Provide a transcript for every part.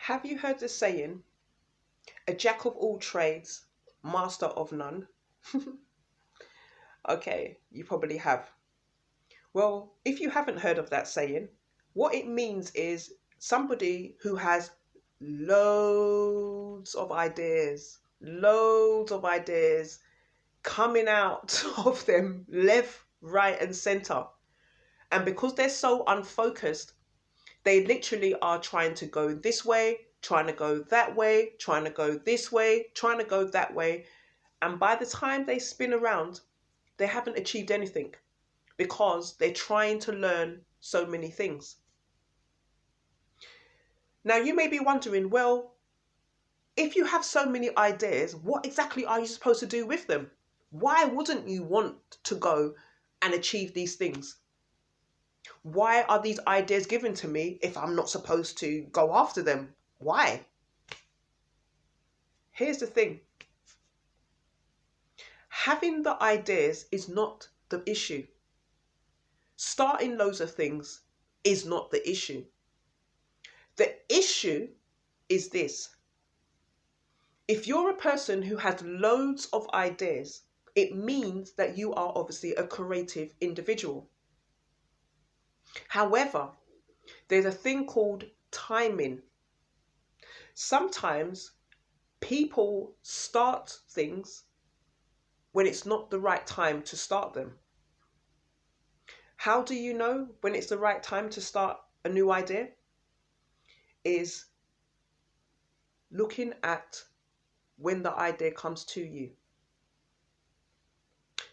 Have you heard the saying, a jack of all trades, master of none? Okay, you probably have. Well, if you haven't heard of that saying, what it means is somebody who has loads of ideas coming out of them left, right, and center. And because they're so unfocused, they literally are trying to go this way, trying to go that way, trying to go this way, trying to go that way. And by the time they spin around, they haven't achieved anything because they're trying to learn so many things. Now, you may be wondering, well, if you have so many ideas, what exactly are you supposed to do with them? Why wouldn't you want to go and achieve these things? Why are these ideas given to me if I'm not supposed to go after them? Why? Here's the thing. Having the ideas is not the issue. Starting loads of things is not the issue. The issue is this. If you're a person who has loads of ideas, it means that you are obviously a creative individual. However, there's a thing called timing. Sometimes people start things when it's not the right time to start them. How do you know when it's the right time to start a new idea? Is looking at when the idea comes to you.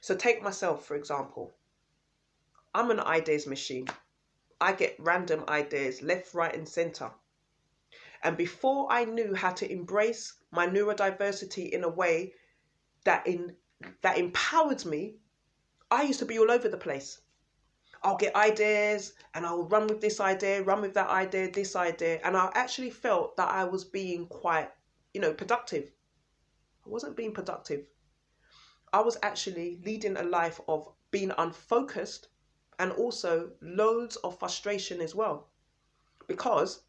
So take myself, for example. I'm an ideas machine. I get random ideas left, right, and center. And before I knew how to embrace my neurodiversity in a way that empowered me, I used to be all over the place. I'll get ideas and I'll run with this idea, run with that idea, this idea. And I actually felt that I was being quite, productive. I wasn't being productive. I was actually leading a life of being unfocused and also loads of frustration as well. Because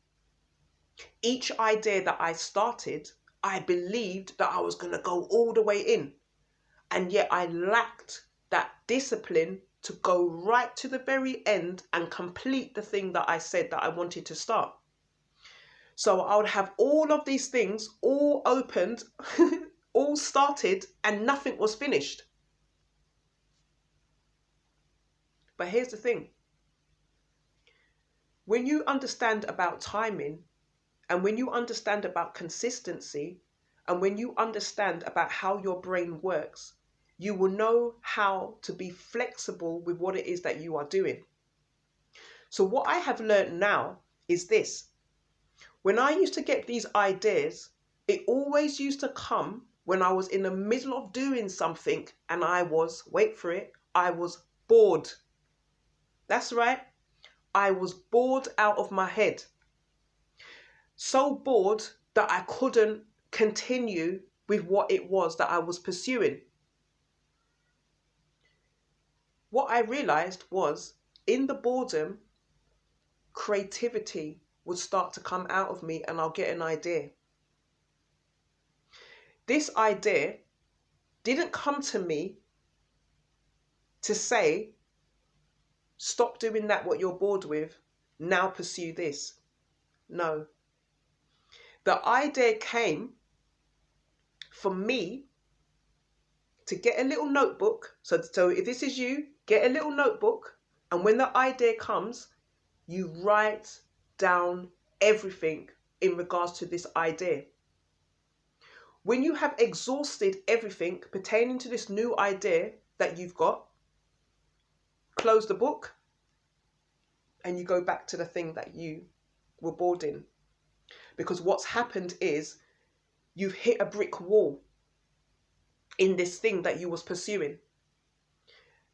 each idea that I started, I believed that I was going to go all the way in. And yet I lacked that discipline to go right to the very end and complete the thing that I said that I wanted to start. So I would have all of these things all opened, all started, and nothing was finished. But here's the thing. When you understand about timing, and when you understand about consistency, and when you understand about how your brain works, you will know how to be flexible with what it is that you are doing. So what I have learned now is this. When I used to get these ideas, it always used to come when I was in the middle of doing something and I was, wait for it, I was bored. That's right. I was bored out of my head. So bored that I couldn't continue with what it was that I was pursuing. What I realized was in the boredom, creativity would start to come out of me and I'll get an idea. This idea didn't come to me to say, stop doing that what you're bored with, now pursue this. No. The idea came for me to get a little notebook. So if this is you, get a little notebook, and when the idea comes, you write down everything in regards to this idea. When you have exhausted everything pertaining to this new idea that you've got, close the book and you go back to the thing that you were bored in. Because what's happened is you've hit a brick wall in this thing that you was pursuing.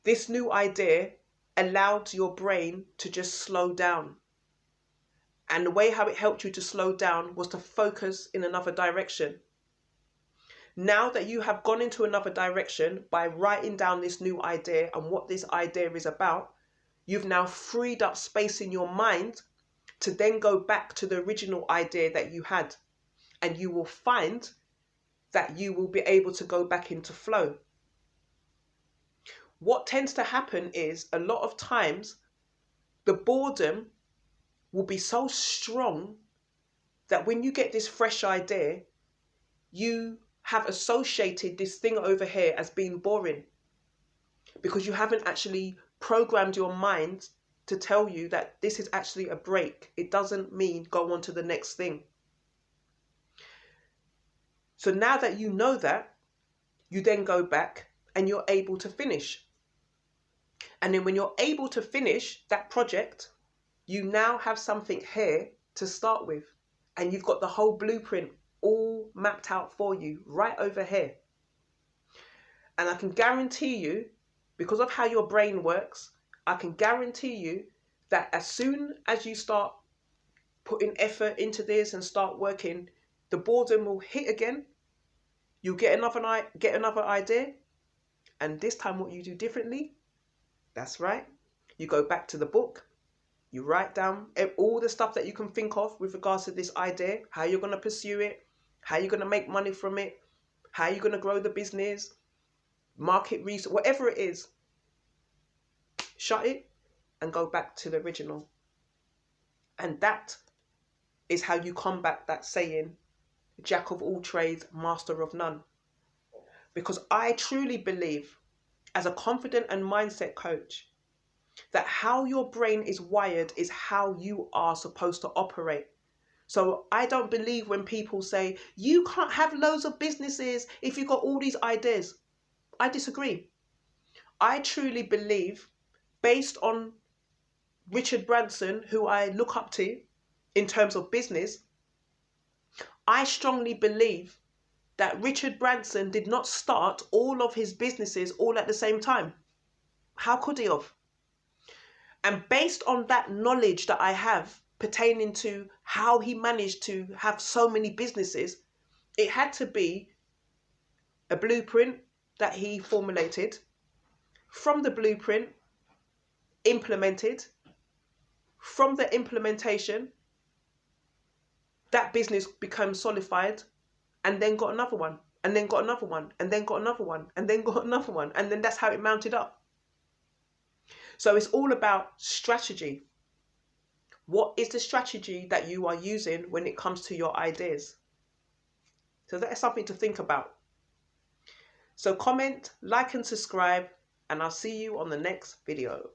This new idea allowed your brain to just slow down. And the way how it helped you to slow down was to focus in another direction. Now that you have gone into another direction by writing down this new idea and what this idea is about, you've now freed up space in your mind to then go back to the original idea that you had. And you will find that you will be able to go back into flow. What tends to happen is a lot of times the boredom will be so strong that when you get this fresh idea, you have associated this thing over here as being boring because you haven't actually programmed your mind to tell you that this is actually a break. It doesn't mean go on to the next thing. So now that you know that, you then go back and you're able to finish. And then when you're able to finish that project, you now have something here to start with. And you've got the whole blueprint all mapped out for you right over here. And I can guarantee you, because of how your brain works, I can guarantee you that as soon as you start putting effort into this and start working, the boredom will hit again. You'll get another idea. And this time what you do differently, that's right. You go back to the book. You write down all the stuff that you can think of with regards to this idea, how you're going to pursue it, how you're going to make money from it, how you're going to grow the business, market research, whatever it is. Shut it and go back to the original. And that is how you combat that saying, jack of all trades, master of none. Because I truly believe, as a confident and mindset coach, that how your brain is wired is how you are supposed to operate. So I don't believe when people say, you can't have loads of businesses if you've got all these ideas. I disagree. I truly believe, based on Richard Branson, who I look up to in terms of business, I strongly believe that Richard Branson did not start all of his businesses all at the same time. How could he have? And based on that knowledge that I have pertaining to how he managed to have so many businesses, it had to be a blueprint that he formulated. From the blueprint, implemented. From the implementation, that business became solidified, and then got another one, and then got another one, and then got another one, and then got another one, and then that's how it mounted up. So it's all about strategy. What is the strategy that you are using when it comes to your ideas? So that is something to think about. So comment, like and subscribe, and I'll see you on the next video.